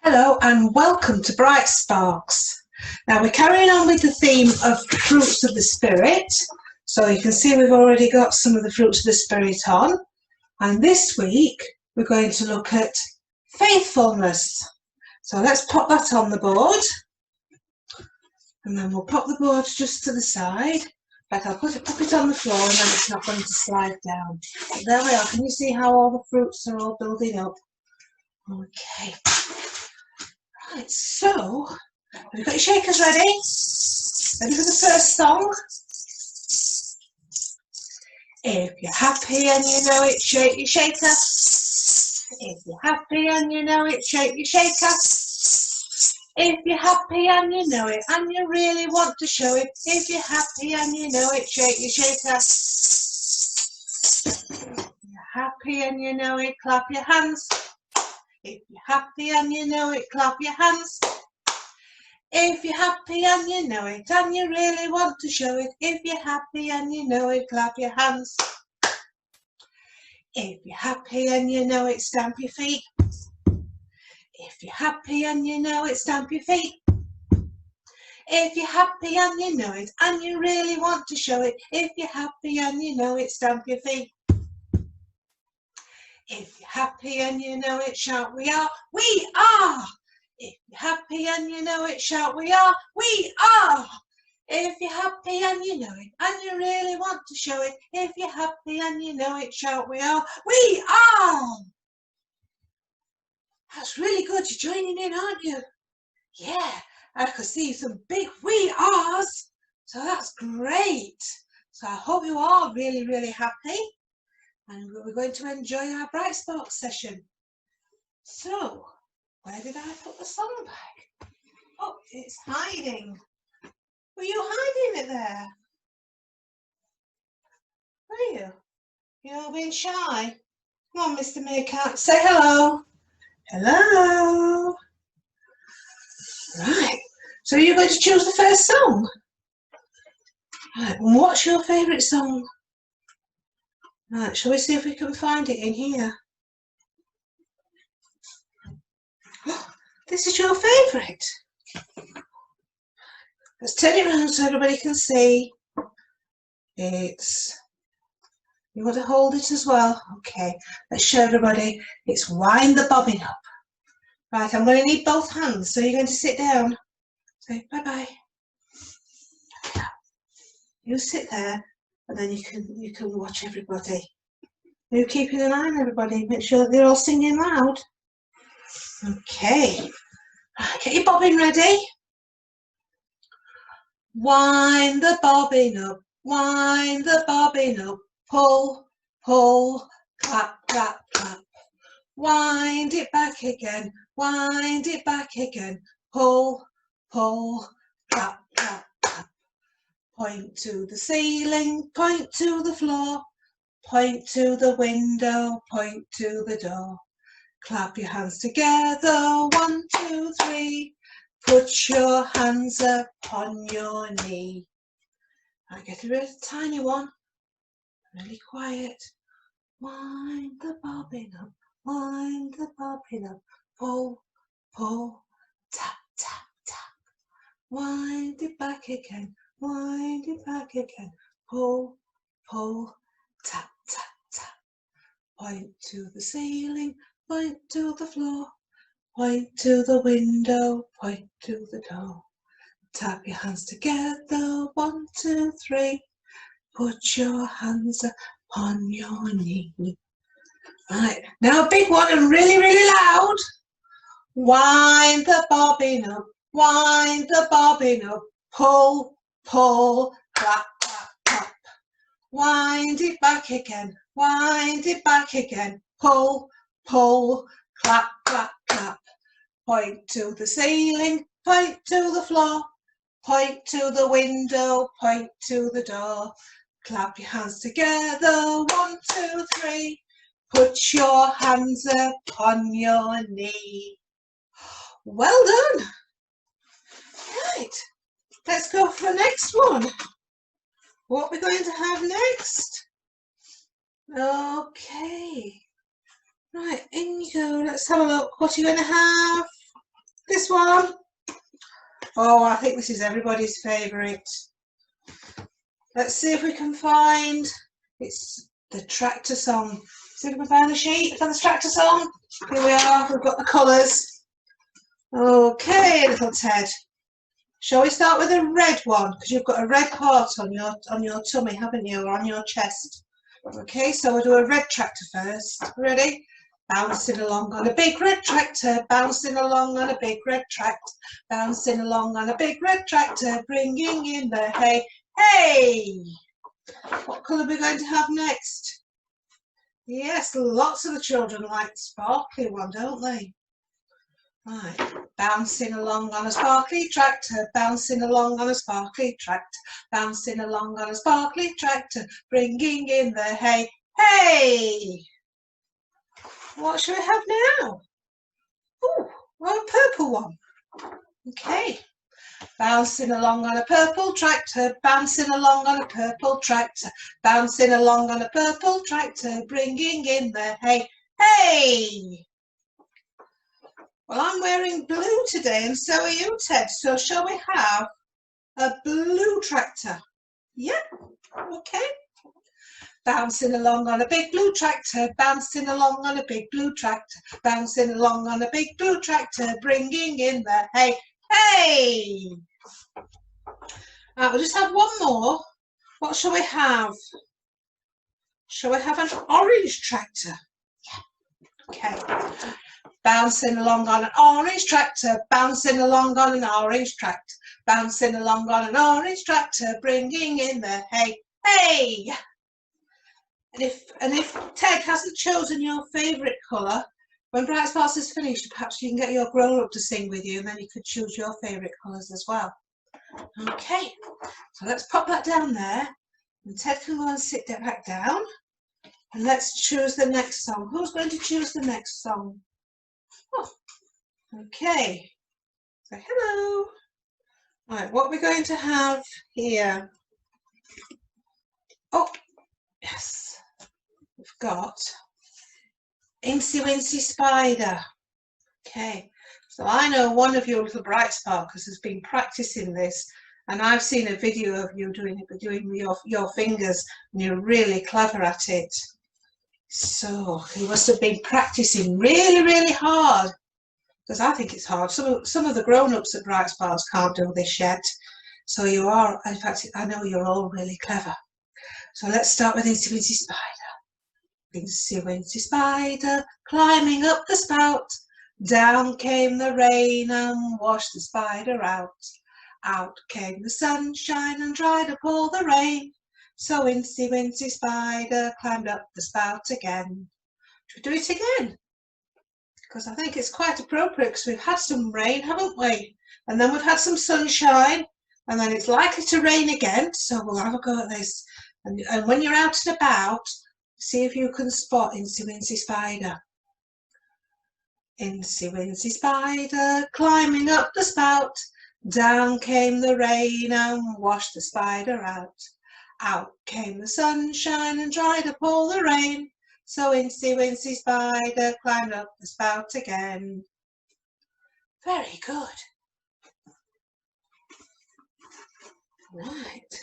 Hello and welcome to Bright Sparks. Now we're carrying on with the theme of fruits of the spirit. So you can see we've already got some of the fruits of the spirit on. And this week we're going to look at faithfulness. So let's pop that on the board. And then we'll pop the board just to the side. Like I'll pop it on the floor and then it's not going to slide down. But there we are. Can you see how all the fruits are all building up? Okay. Right, so have you got your shakers ready? Ready for the first song? If you're happy and you know it, shake your shaker. If you're happy and you know it, shake your shaker. If you're happy and you know it, and you really want to show it. If you're happy and you know it, shake your shaker. If you're happy and you know it, clap your hands. If you're happy and you know it, clap your hands. If you're happy and you know it, and you really want to show it. If you're happy and you know it, clap your hands. If you're happy and you know it, stamp your feet. If you're happy and you know it, stamp your feet. If you're happy and you know it, and you really want to show it. If you're happy and you know it, stamp your feet. If you're happy and you know it, shout we are. We are! If you're happy and you know it, shout we are. We are! If you're happy and you know it, and you really want to show it. If you're happy and you know it, shout we are. We are! That's really good. You're joining in, aren't you? Yeah, I can see some big we are's. So that's great. So I hope you are really, really happy. And we're going to enjoy our Bright Sparks session. So, where did I put the song bag? Oh, it's hiding. Were you hiding it there? Were you? You're all being shy. Come on, Mr. Meerkat, say hello. Hello. Right, so you're going to choose the first song. Right, and what's your favourite song? Right, shall we see if we can find it in here? Oh, this is your favourite. Let's turn it around so everybody can see. It's, you want to hold it as well? Okay, let's show everybody. It's Wind the Bobbin Up. Right, I'm going to need both hands, so you're going to sit down. Say bye-bye. You sit there, and then you can watch everybody. You're keeping an eye on everybody. Make sure that they're all singing loud. Okay. Right, get your bobbin ready. Wind the bobbin up, wind the bobbin up, pull, pull, clap, clap, clap. Wind it back again, wind it back again, pull, pull, clap, clap, clap. Point to the ceiling, point to the floor, point to the window, point to the door. Clap your hands together, 1, 2, 3. Put your hands upon your knee. I get a really tiny one, really quiet. Wind the bobbin up, wind the bobbin up, pull, pull, tap, tap, tap. Wind it back again, wind it back again, pull, pull, tap, tap, tap. Point to the ceiling, point to the floor, point to the window, point to the door. Tap your hands together, 1, 2, 3. Put your hands upon your knee. Right, now a big one and really, really loud. Wind the bobbin up, wind the bobbin up, pull, pull, clap, clap, clap. Wind it back again, wind it back again, pull, pull, clap, clap, clap. Point to the ceiling, point to the floor, point to the window, point to the door. Clap your hands together, 1, 2, 3. Put your hands upon your knee. Well done. Right, let's go for the next one. What we're going to have next? Okay. Right, in you go. Let's have a look. What are you going to have? This one. Oh, I think this is everybody's favourite. Let's see if we can find, it's the tractor song. See if we can find the sheet for the tractor song. Here we are, we've got the colours. Okay, little Ted. Shall we start with a red one? Because you've got a red heart on your tummy, haven't you, or on your chest? Okay, so we'll do a red tractor first. Ready? Bouncing along on a big red tractor, bouncing along on a big red tractor, bouncing along on a big red tractor, bringing in the hay. Hey! What colour are we going to have next? Yes, lots of the children like the sparkly one, don't they? Right, bouncing along on a sparkly tractor, bouncing along on a sparkly tractor, bouncing along on a sparkly tractor, bringing in the hay. Hey! What shall we have now? Oh, a purple one. Okay. Bouncing along on a purple tractor, bouncing along on a purple tractor, bouncing along on a purple tractor, bringing in the hay. Hey! Well, I'm wearing blue today, and so are you, Ted. So shall we have a blue tractor? Yep, okay. Bouncing along on a big blue tractor, bouncing along on a big blue tractor, bouncing along on a big blue tractor, bringing in the hay. Hey! We'll just have one more. What shall we have? Shall we have an orange tractor? Yeah, okay. Bouncing along on an orange tractor, bouncing along on an orange tractor, bouncing along on an orange tractor, bringing in the hay. Hey! And if Ted hasn't chosen your favourite colour, when Bright Sparks is finished, perhaps you can get your grown-up to sing with you, and then you could choose your favourite colours as well. Okay, so let's pop that down there, and Ted can go and sit back down, and let's choose the next song. Who's going to choose the next song? Oh, okay, so hello. Right, what we're going to have here. Oh, yes, we've got Incy Wincy Spider. Okay, so I know one of your little Bright Sparkers has been practicing this, and I've seen a video of you doing it, but doing your fingers, and you're really clever at it. So you must have been practicing really, really hard, because I think it's hard. Some of the grown-ups at Bright Sparks can't do this yet. So you are, in fact, I know you're all really clever. So let's start with Incy Wincy Spider. Incy Wincy Spider, climbing up the spout. Down came the rain and washed the spider out. Out came the sunshine and dried up all the rain. So Incy Wincy Spider climbed up the spout again. Should we do it again? Because I think it's quite appropriate, because we've had some rain, haven't we? And then we've had some sunshine, and then it's likely to rain again, so we'll have a go at this. And when you're out and about, see if you can spot Incy Wincy Spider. Incy Wincy Spider, climbing up the spout. Down came the rain and washed the spider out. Out came the sunshine and dried up all the rain. So Incy Wincy Spider climbed up the spout again. Very good. Right.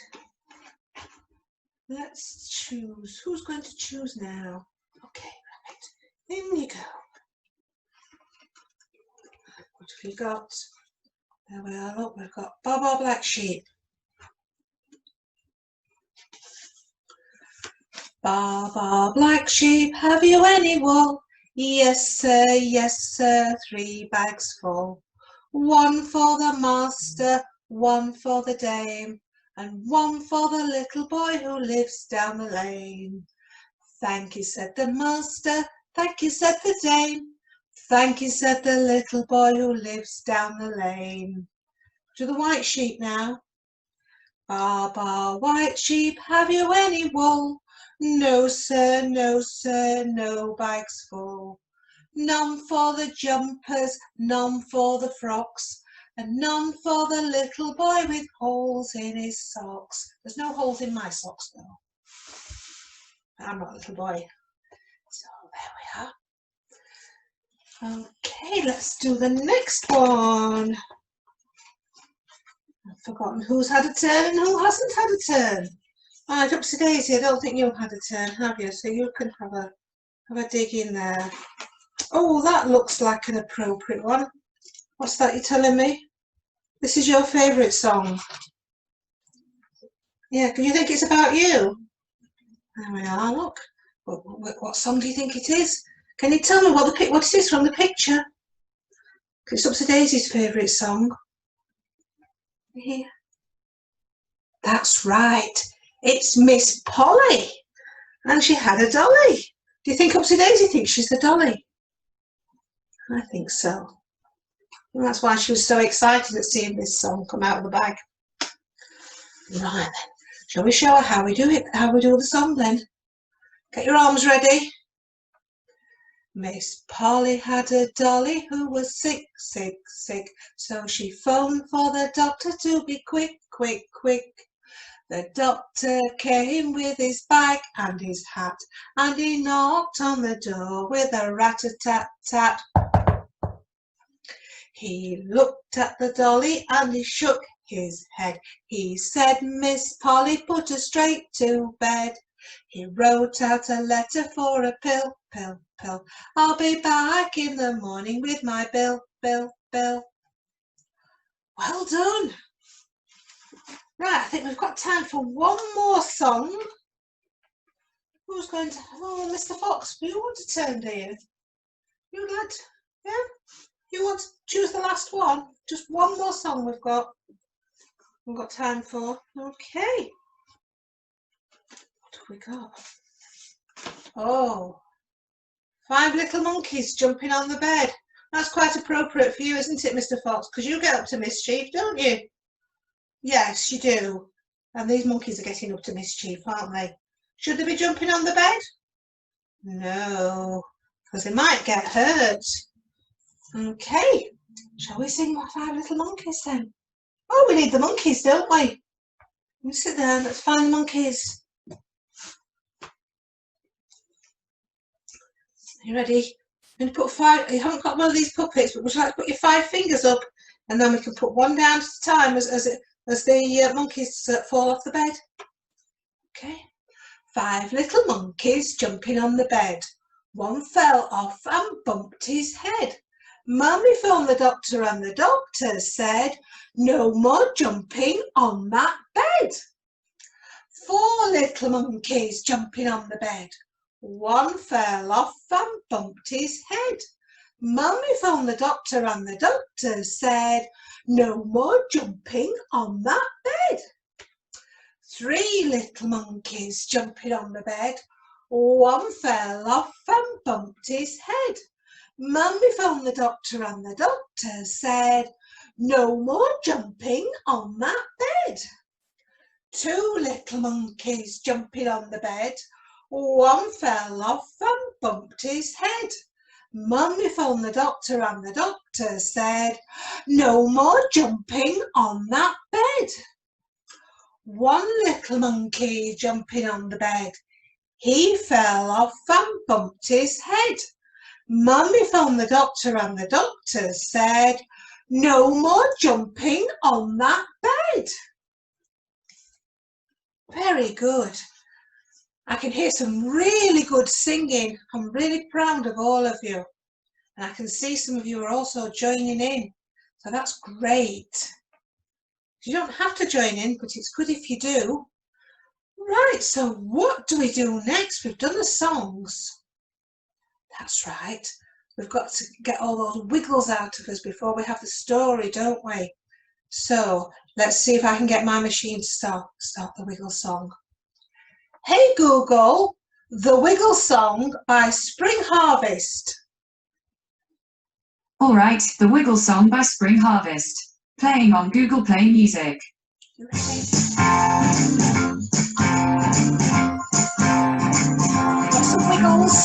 Let's choose. Who's going to choose now? Okay, right. In you go. What have you got? There we are. Look, we've got Bob Black Sheep. Bob Black Sheep, have you any wool? Yes, sir, 3 bags full. 1 for the master, 1 for the dame, and 1 for the little boy who lives down the lane. Thank you, said the master, thank you, said the dame. Thank you, said the little boy who lives down the lane. To the white sheep now. Baa, white sheep, have you any wool? No, sir, no bags full. None for the jumpers, none for the frocks, and none for the little boy with holes in his socks. There's no holes in my socks, though. I'm not a little boy. So there we are. Okay, let's do the next one. I've forgotten who's had a turn and who hasn't had a turn. Right, Upsy Daisy, I don't think you've had a turn, have you? So you can have a dig in there. Oh, that looks like an appropriate one. What's that you're telling me? This is your favourite song. Yeah, can you think it's about you? There we are, look. What song do you think it is? Can you tell me what it is from the picture? It's Upsy Daisy's favourite song. Yeah. That's right. It's Miss Polly. And she had a dolly. Do you think Upsy Daisy thinks she's the dolly? I think so. And that's why she was so excited at seeing this song come out of the bag. Right then. Shall we show her how we do it? How we do the song then? Get your arms ready. Miss Polly had a dolly who was sick, sick, sick. So she phoned for the doctor to be quick, quick, quick. The doctor came with his bag and his hat, and he knocked on the door with a rat-a-tat-tat. He looked at the dolly and he shook his head. He said, Miss Polly, put her straight to bed. He wrote out a letter for a pill, pill, pill. I'll be back in the morning with my bill, bill, bill. Well done. Right, I think we've got time for one more song. Who's going to? Oh, Mr. Fox, do you want to turn, do you? You lad? Yeah? You want to choose the last one? Just one more song we've got time for. Okay. What have we got? Oh, 5 Little Monkeys Jumping on the Bed. That's quite appropriate for you, isn't it, Mr. Fox? Because you get up to mischief, don't you? Yes, you do. And these monkeys are getting up to mischief, aren't they? Should they be jumping on the bed? No, because they might get hurt. Okay, shall we sing 5 Little Monkeys then? Oh, we need the monkeys, don't we? You sit there, let's find the monkeys. Are you ready? I'm going to put 5, you haven't got one of these puppets, but would you like to put your 5 fingers up, and then we can put one down at a time as the monkeys fall off the bed. Okay. 5 little monkeys jumping on the bed. One fell off and bumped his head. Mummy phoned the doctor and the doctor said, no more jumping on that bed. 4 little monkeys jumping on the bed. One fell off and bumped his head. Mummy phoned the doctor and the doctor said, no more jumping on that bed. 3 little monkeys jumping on the bed. One fell off and bumped his head. Mummy phoned the doctor and the doctor said, no more jumping on that bed. 2 little monkeys jumping on the bed. One fell off and bumped his head. Mummy phoned the doctor and the doctor said, no more jumping on that bed. 1 little monkey jumping on the bed. He fell off and bumped his head. Mummy phoned the doctor and the doctor said, no more jumping on that bed. Very good. I can hear some really good singing. I'm really proud of all of you. And I can see some of you are also joining in. So that's great. You don't have to join in, but it's good if you do. Right, so what do we do next? We've done the songs. That's right. We've got to get all those wiggles out of us before we have the story, don't we? So let's see if I can get my machine to start the wiggle song. Hey Google, the Wiggle Song by Spring Harvest. All right, the Wiggle Song by Spring Harvest. Playing on Google Play Music. Lots of wiggles.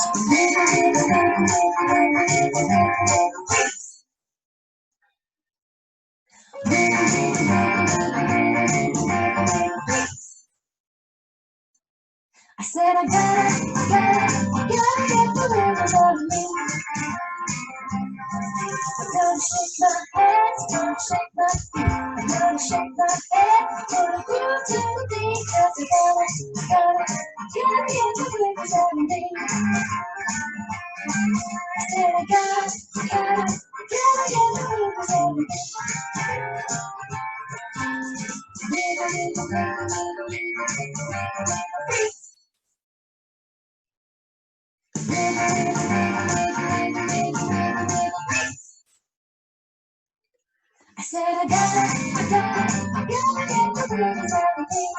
I said I gotta get the wiggles out of me. get the wiggles every day. I said I gotta get the wiggles every day. Wiggle, wiggle, wiggle, wiggle, wiggle, wiggle, wiggle, wiggle. I said I gotta get the wiggles every day.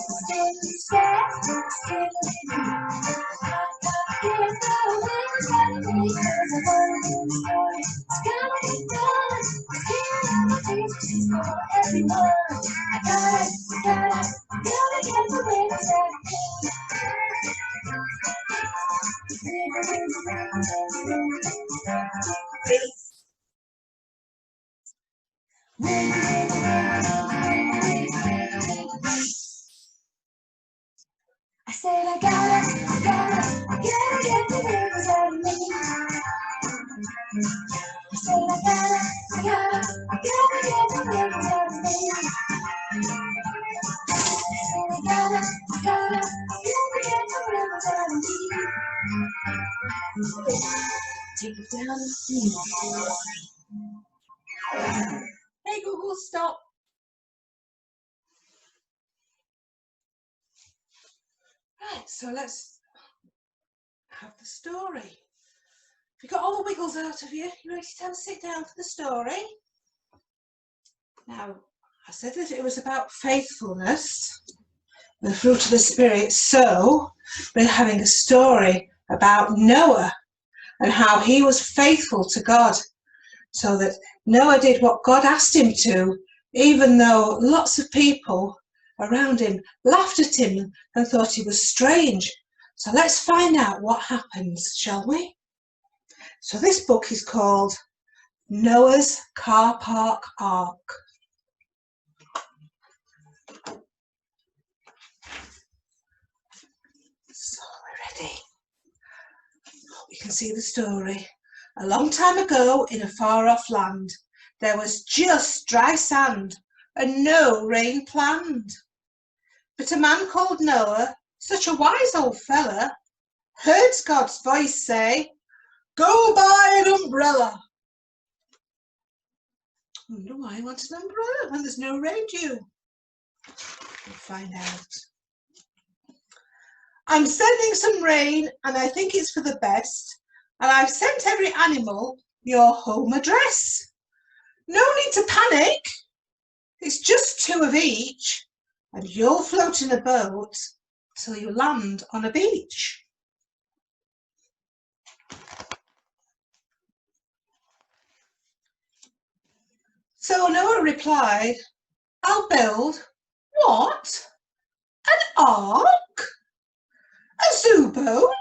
Skin, scared, skin, I gotta get the wiggles every day. 'Cause I wanna do the story. It's gotta be done. Skin, the teachers for everyone. I gotta get the wiggles every day. Wiggle, wiggle, wiggle, wiggle, wiggle. I said I gotta get the wiggles out of me. I said I gotta get the wiggles out of me. I said I gotta get the wiggles out of me. Take it down the street. Hey Google, stop. Right, so let's have the story. Have you got all the wiggles out of you? You ready to sit down for the story? Now, I said that it was about faithfulness, the fruit of the Spirit, so we're having a story about Noah and how he was faithful to God, so that Noah did what God asked him to, even though lots of people around him laughed at him and thought he was strange. So let's find out what happens, shall we? So this book is called Noah's Car Park Ark. So we're ready. You can see the story. A long time ago, in a far-off land, there was just dry sand and no rain planned. But a man called Noah, such a wise old fella, heard God's voice say, "Go buy an umbrella." I wonder why he wants an umbrella when there's no rain due. We'll find out. "I'm sending some rain and I think it's for the best. And I've sent every animal your home address. No need to panic. It's just 2 of each, and you'll float in a boat till you land on a beach." So Noah replied, "I'll build what? An ark? A zoo boat?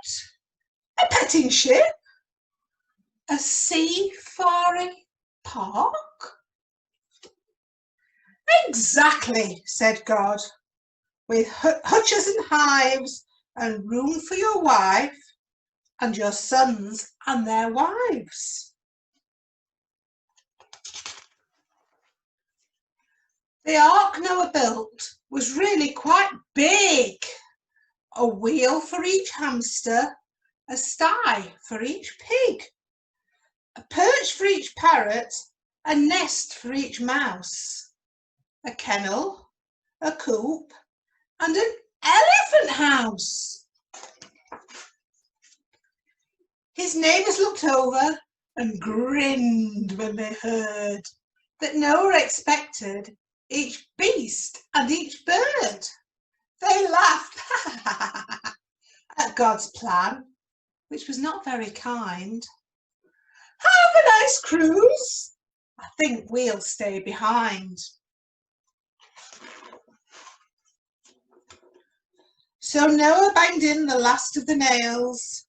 A petting ship? A seafaring park?" "Exactly," said God, "with hutches and hives and room for your wife and your sons and their wives." The ark Noah built was really quite big. A wheel for each hamster, a sty for each pig, a perch for each parrot, a nest for each mouse, a kennel, a coop, and an elephant house. His neighbours looked over and grinned when they heard that Noah expected each beast and each bird. They laughed at God's plan, which was not very kind. "Have a nice cruise. I think we'll stay behind." So Noah banged in the last of the nails,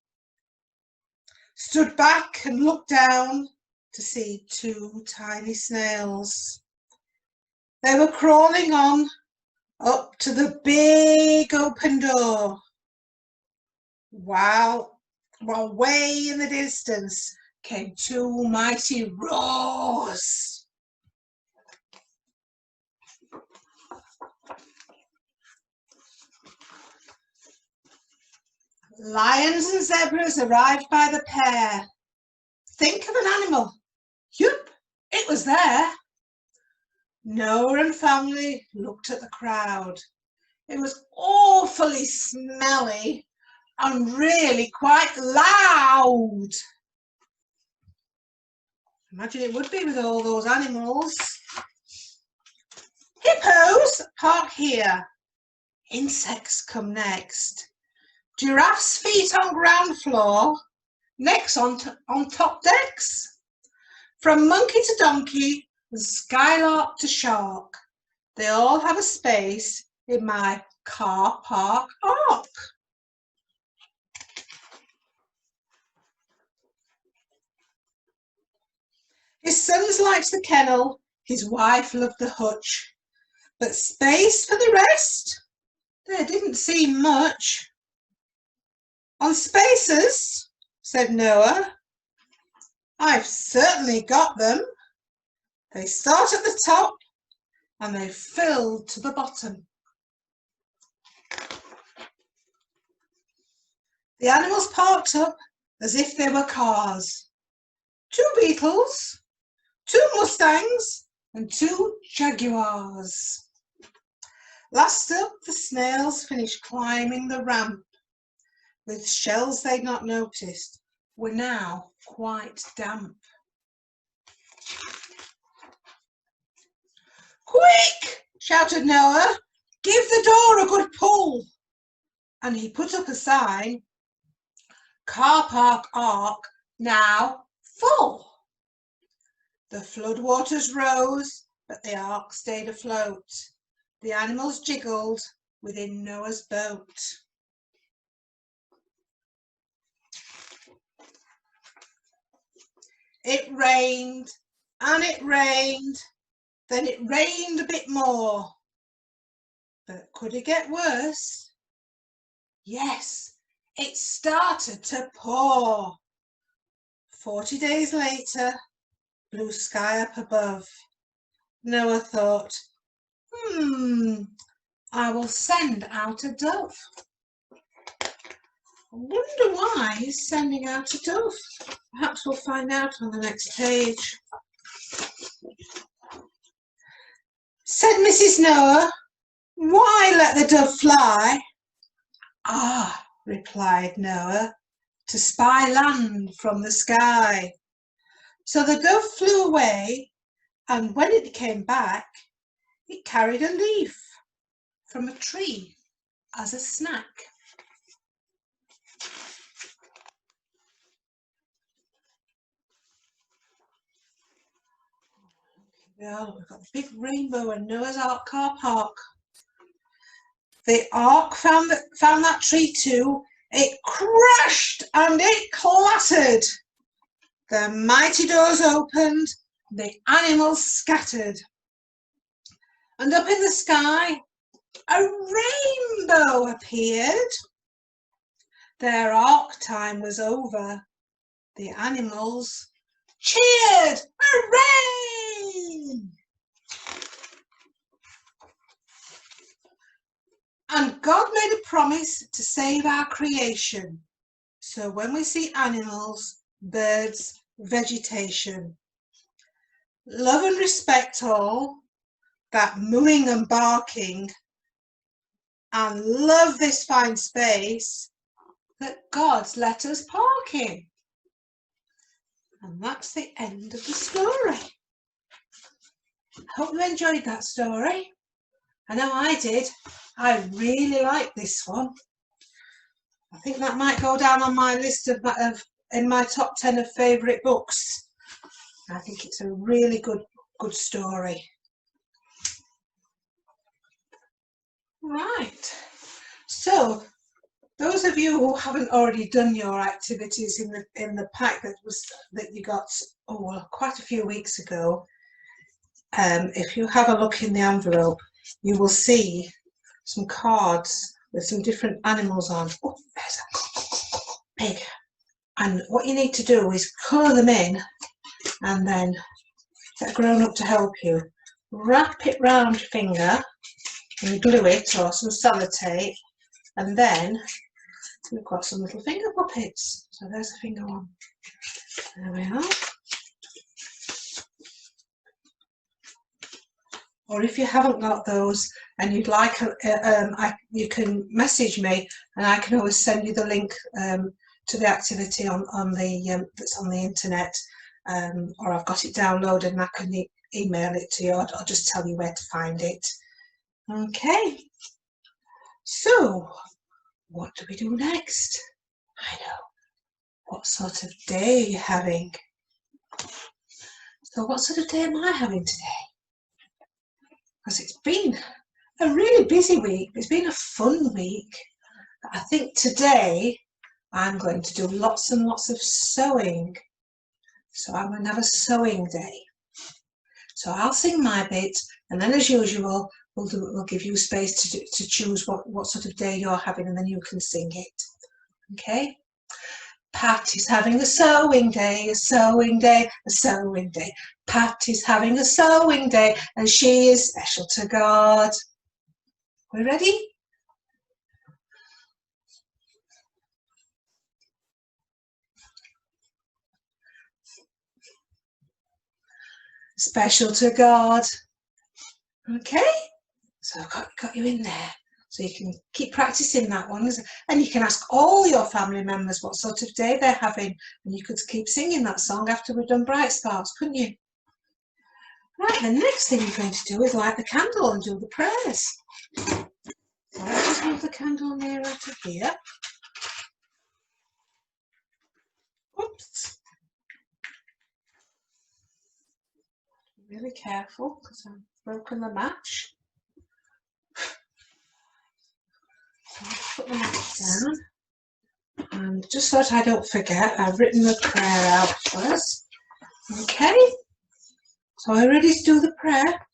stood back and looked down to see 2 tiny snails. They were crawling on up to the big open door. Wow, while way in the distance came 2 mighty roars. Lions and zebras arrived by the pair. Think of an animal. Yup, it was there. Noah and family looked at the crowd. It was awfully smelly and really quite loud. Imagine it would be with all those animals. Hippos park here. Insects come next. Giraffes' feet on ground floor, necks on top decks. From monkey to donkey and skylark to shark, they all have a space in my car park ark. His sons liked the kennel, his wife loved the hutch, but space for the rest? There didn't seem much. On spaces, said Noah. I've certainly got them. They start at the top and they fill to the bottom. The animals parked up as if they were cars. 2 beetles, 2 mustangs and 2 jaguars. Last up, the snails finished climbing the ramp, with shells they'd not noticed were now quite damp. Quick, shouted Noah, give the door a good pull. And he put up a sign, car park ark now full. The floodwaters rose, but the ark stayed afloat. The animals jiggled within Noah's boat. It rained and it rained, then it rained a bit more. But could it get worse? Yes, it started to pour. 40 days later, blue sky up above. Noah thought, I will send out a dove. I wonder why he's sending out a dove. Perhaps we'll find out on the next page. Said Mrs. Noah, why let the dove fly? Ah, replied Noah, to spy land from the sky. So the dove flew away, and when it came back, it carried a leaf from a tree as a snack. Yeah, we've got the big rainbow in Noah's Ark car park. The ark found that tree too. It crashed and it clattered. The mighty doors opened, the animals scattered. And up in the sky, a rainbow appeared. Their ark time was over. The animals cheered, hooray! And God made a promise to save our creation. So when we see animals, birds, vegetation, love and respect all, that mooing and barking, and love this fine space that God's let us park in. And that's the end of the story. I hope you enjoyed that story. I know I did. I really like this one. I think that might go down on my list of in my top 10 of favourite books. I think it's a really good story. Right. So those of you who haven't already done your activities in the pack that you got quite a few weeks ago, if you have a look in the envelope, you will see some cards with some different animals on. Oh, there's a pig. And what you need to do is colour them in and then get a grown-up to help you. Wrap it round your finger and glue it or some sellotape, and then We've got some little finger puppets. So there's the finger one. There we are. Or if you haven't got those and you'd like, you can message me and I can always send you the link to the activity on the that's on the internet, or I've got it downloaded and I can email it to you. I'll just tell you where to find it. Okay. So, what do we do next? I know. What sort of day are you having? So, what sort of day am I having today? Because it's been a really busy week. It's been a fun week. I think today I'm going to do lots and lots of sewing. So I'm going to have a sewing day. So I'll sing my bit, and then as usual, we'll give you space to choose what sort of day you're having, and then you can sing it. Okay? Pat is having a sewing day, a sewing day, a sewing day. Pat is having a sewing day, and she is special to God. We ready? Special to God. Okay? So I've got you in there. So you can keep practicing that one. And you can ask all your family members what sort of day they're having. And you could keep singing that song after we've done Bright Sparks, couldn't you? Right, the next thing you're going to do is light the candle and do the prayers. So let's just move the candle nearer to here. Oops. Be really careful because I've broken the match. So I'll put the match down. And just so that I don't forget, I've written the prayer out first. Okay. So are you ready to do the prayer?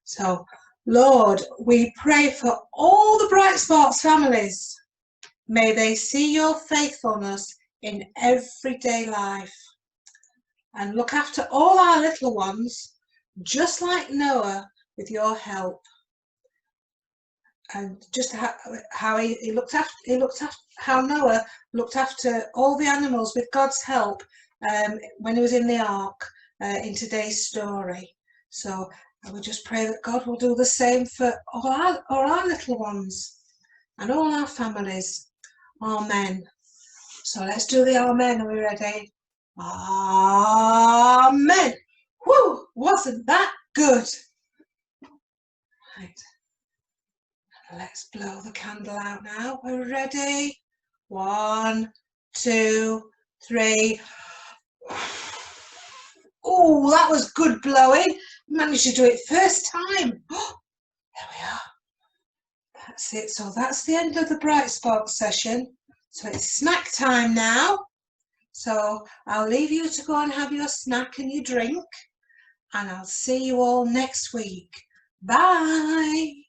So, Lord, we pray for all the Bright Sparks families. May they see your faithfulness in everyday life and look after all our little ones, just like Noah, with your help. And just how he looked after how Noah looked after all the animals with God's help when he was in the ark in today's story. So I would just pray that God will do the same for all our little ones and all our families. Amen. So let's do the Amen. Are we ready? Amen. Whew, wasn't that good? Right. Let's blow the candle out now. We're ready. 1, 2, 3. Oh, that was good blowing. Managed to do it first time. Oh, there we are. That's it. So that's the end of the Bright Sparks session. So it's snack time now. So I'll leave you to go and have your snack and your drink. And I'll see you all next week. Bye.